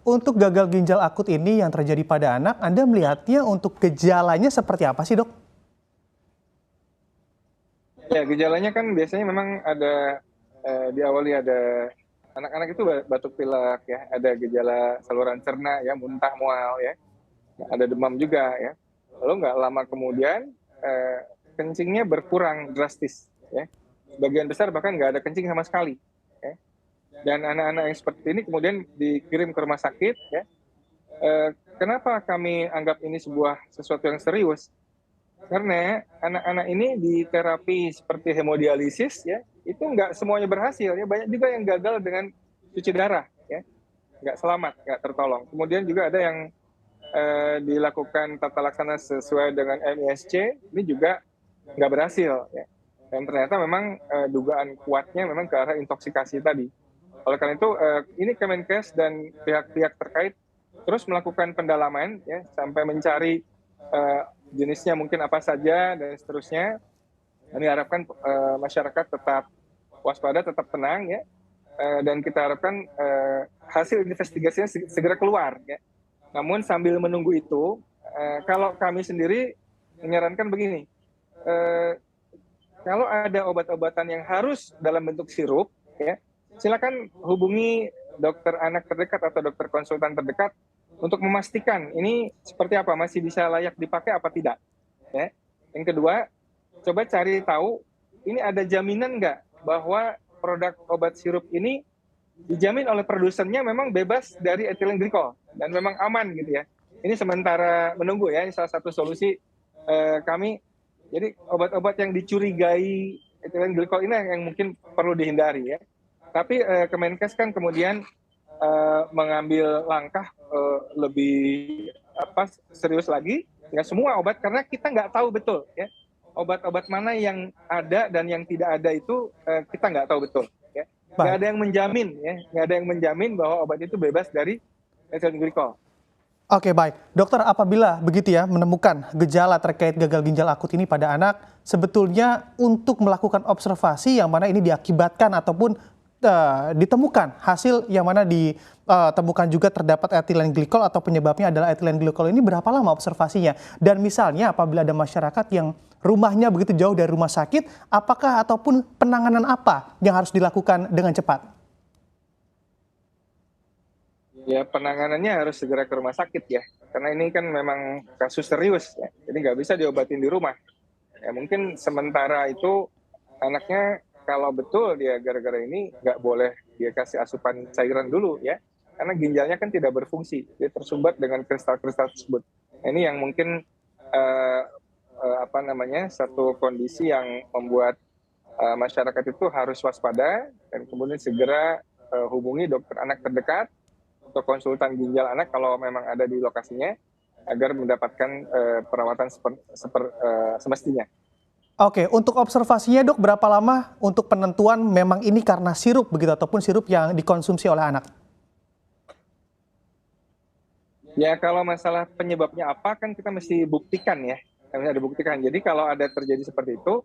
untuk gagal ginjal akut ini yang terjadi pada anak, Anda melihatnya untuk gejalanya seperti apa sih, Dok? Ya, gejalanya kan biasanya memang ada diawali ada anak-anak itu batuk pilek ya, ada gejala saluran cerna ya, muntah mual ya, ada demam juga ya. Lalu nggak lama kemudian kencingnya berkurang drastis ya. Sebagian besar bahkan nggak ada kencing sama sekali. Ya. Dan anak-anak yang seperti ini kemudian dikirim ke rumah sakit ya. Kenapa kami anggap ini sesuatu yang serius? Karena anak-anak ini di terapi seperti hemodialisis ya, itu nggak semuanya berhasil ya, banyak juga yang gagal dengan cuci darah ya, nggak selamat, nggak tertolong. Kemudian juga ada yang dilakukan tata laksana sesuai dengan MISC, ini juga nggak berhasil ya. Dan ternyata memang dugaan kuatnya memang ke arah intoksikasi tadi. Oleh karena itu ini Kemenkes dan pihak-pihak terkait terus melakukan pendalaman ya, sampai mencari jenisnya mungkin apa saja dan seterusnya. Kami harapkan masyarakat tetap waspada, tetap tenang ya, dan kita harapkan hasil investigasinya segera keluar ya. Namun sambil menunggu itu, kalau kami sendiri menyarankan begini, kalau ada obat-obatan yang harus dalam bentuk sirup ya, silakan hubungi dokter anak terdekat atau dokter konsultan terdekat untuk memastikan ini seperti apa, masih bisa layak dipakai apa tidak. Ya. Yang kedua, coba cari tahu ini ada jaminan nggak bahwa produk obat sirup ini dijamin oleh produsennya memang bebas dari etilen glikol dan memang aman gitu ya. Ini sementara menunggu ya, ini salah satu solusi kami. Jadi obat-obat yang dicurigai etilen glikol ini yang mungkin perlu dihindari ya. Tapi Kemenkes kan kemudian mengambil langkah lebih serius lagi ya, semua obat, karena kita nggak tahu betul ya obat-obat mana yang ada dan yang tidak ada itu kita nggak tahu betul ya. Nggak ada yang menjamin ya, nggak ada yang menjamin bahwa obat itu bebas dari etilen glikol. Oke, baik. Dokter, apabila begitu ya menemukan gejala terkait gagal ginjal akut ini pada anak, sebetulnya untuk melakukan observasi yang mana ini diakibatkan ataupun ditemukan hasil yang mana ditemukan juga terdapat etilen glikol atau penyebabnya adalah etilen glikol, ini berapa lama observasinya? Dan misalnya apabila ada masyarakat yang rumahnya begitu jauh dari rumah sakit, apakah ataupun penanganan apa yang harus dilakukan dengan cepat? Ya, penanganannya harus segera ke rumah sakit ya, karena ini kan memang kasus serius ya, jadi nggak bisa diobatin di rumah. Ya, mungkin sementara itu anaknya kalau betul dia gara-gara ini nggak boleh dia kasih asupan cairan dulu ya, karena ginjalnya kan tidak berfungsi, dia tersumbat dengan kristal-kristal tersebut. Ini yang mungkin satu kondisi yang membuat masyarakat itu harus waspada dan kemudian segera hubungi dokter anak terdekat atau konsultan ginjal anak kalau memang ada di lokasinya agar mendapatkan perawatan semestinya. Oke, untuk observasinya dok, berapa lama untuk penentuan memang ini karena sirup begitu ataupun sirup yang dikonsumsi oleh anak? Ya, kalau masalah penyebabnya apa kan kita mesti buktikan ya, kami ada buktikan. Jadi kalau ada terjadi seperti itu,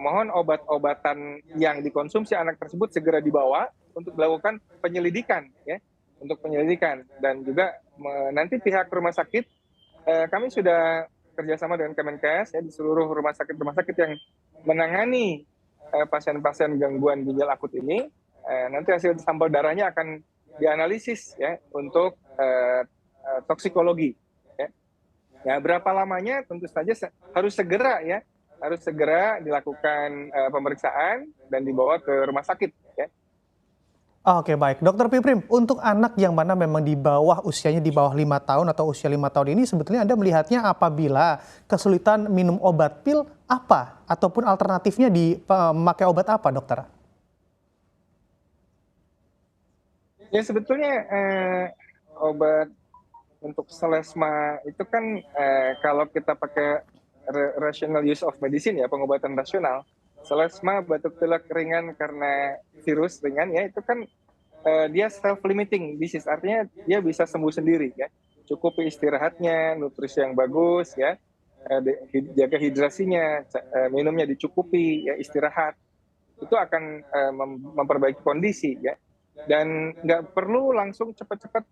mohon obat-obatan yang dikonsumsi anak tersebut segera dibawa untuk dilakukan penyelidikan ya, untuk penyelidikan. Dan juga nanti pihak rumah sakit, kami sudah kerjasama dengan Kemenkes ya, di seluruh rumah sakit yang menangani pasien-pasien gangguan ginjal akut ini, nanti hasil sampel darahnya akan dianalisis ya untuk toksikologi. Ya. Ya, berapa lamanya tentu saja harus segera dilakukan pemeriksaan dan dibawa ke rumah sakit. Ya. Oke, baik. Dokter Piprim, untuk anak yang mana memang usianya di bawah 5 tahun atau usia 5 tahun ini, sebetulnya Anda melihatnya apabila kesulitan minum obat pil apa? Ataupun alternatifnya memakai obat apa, dokter? Ya, sebetulnya obat untuk selesma itu kan kalau kita pakai rational use of medicine ya, pengobatan rasional, selesma, batuk pilek ringan karena virus ringan ya, itu kan dia self-limiting disease, artinya dia bisa sembuh sendiri ya. Cukupi istirahatnya, nutrisi yang bagus ya, jaga hidrasinya, minumnya dicukupi ya, istirahat. Itu akan memperbaiki kondisi ya. Dan nggak perlu langsung cepat-cepat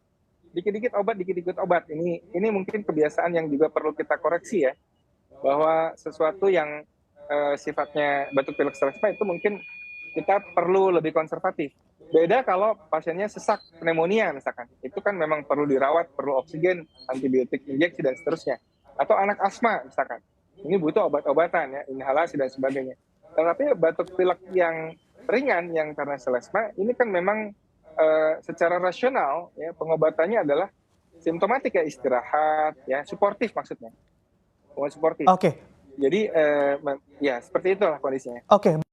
dikit-dikit obat. Ini mungkin kebiasaan yang juga perlu kita koreksi ya, bahwa sesuatu yang sifatnya batuk pilek selesma itu mungkin kita perlu lebih konservatif. Beda kalau pasiennya sesak pneumonia misalkan, itu kan memang perlu dirawat, perlu oksigen, antibiotik injeksi dan seterusnya. Atau anak asma misalkan, ini butuh obat-obatan ya, inhalasi dan sebagainya. Tetapi batuk pilek yang ringan yang karena selesma ini kan memang secara rasional ya pengobatannya adalah simptomatik ya, istirahat ya, suportif maksudnya, suportif. Oke, Jadi ya seperti itulah kondisinya. oke.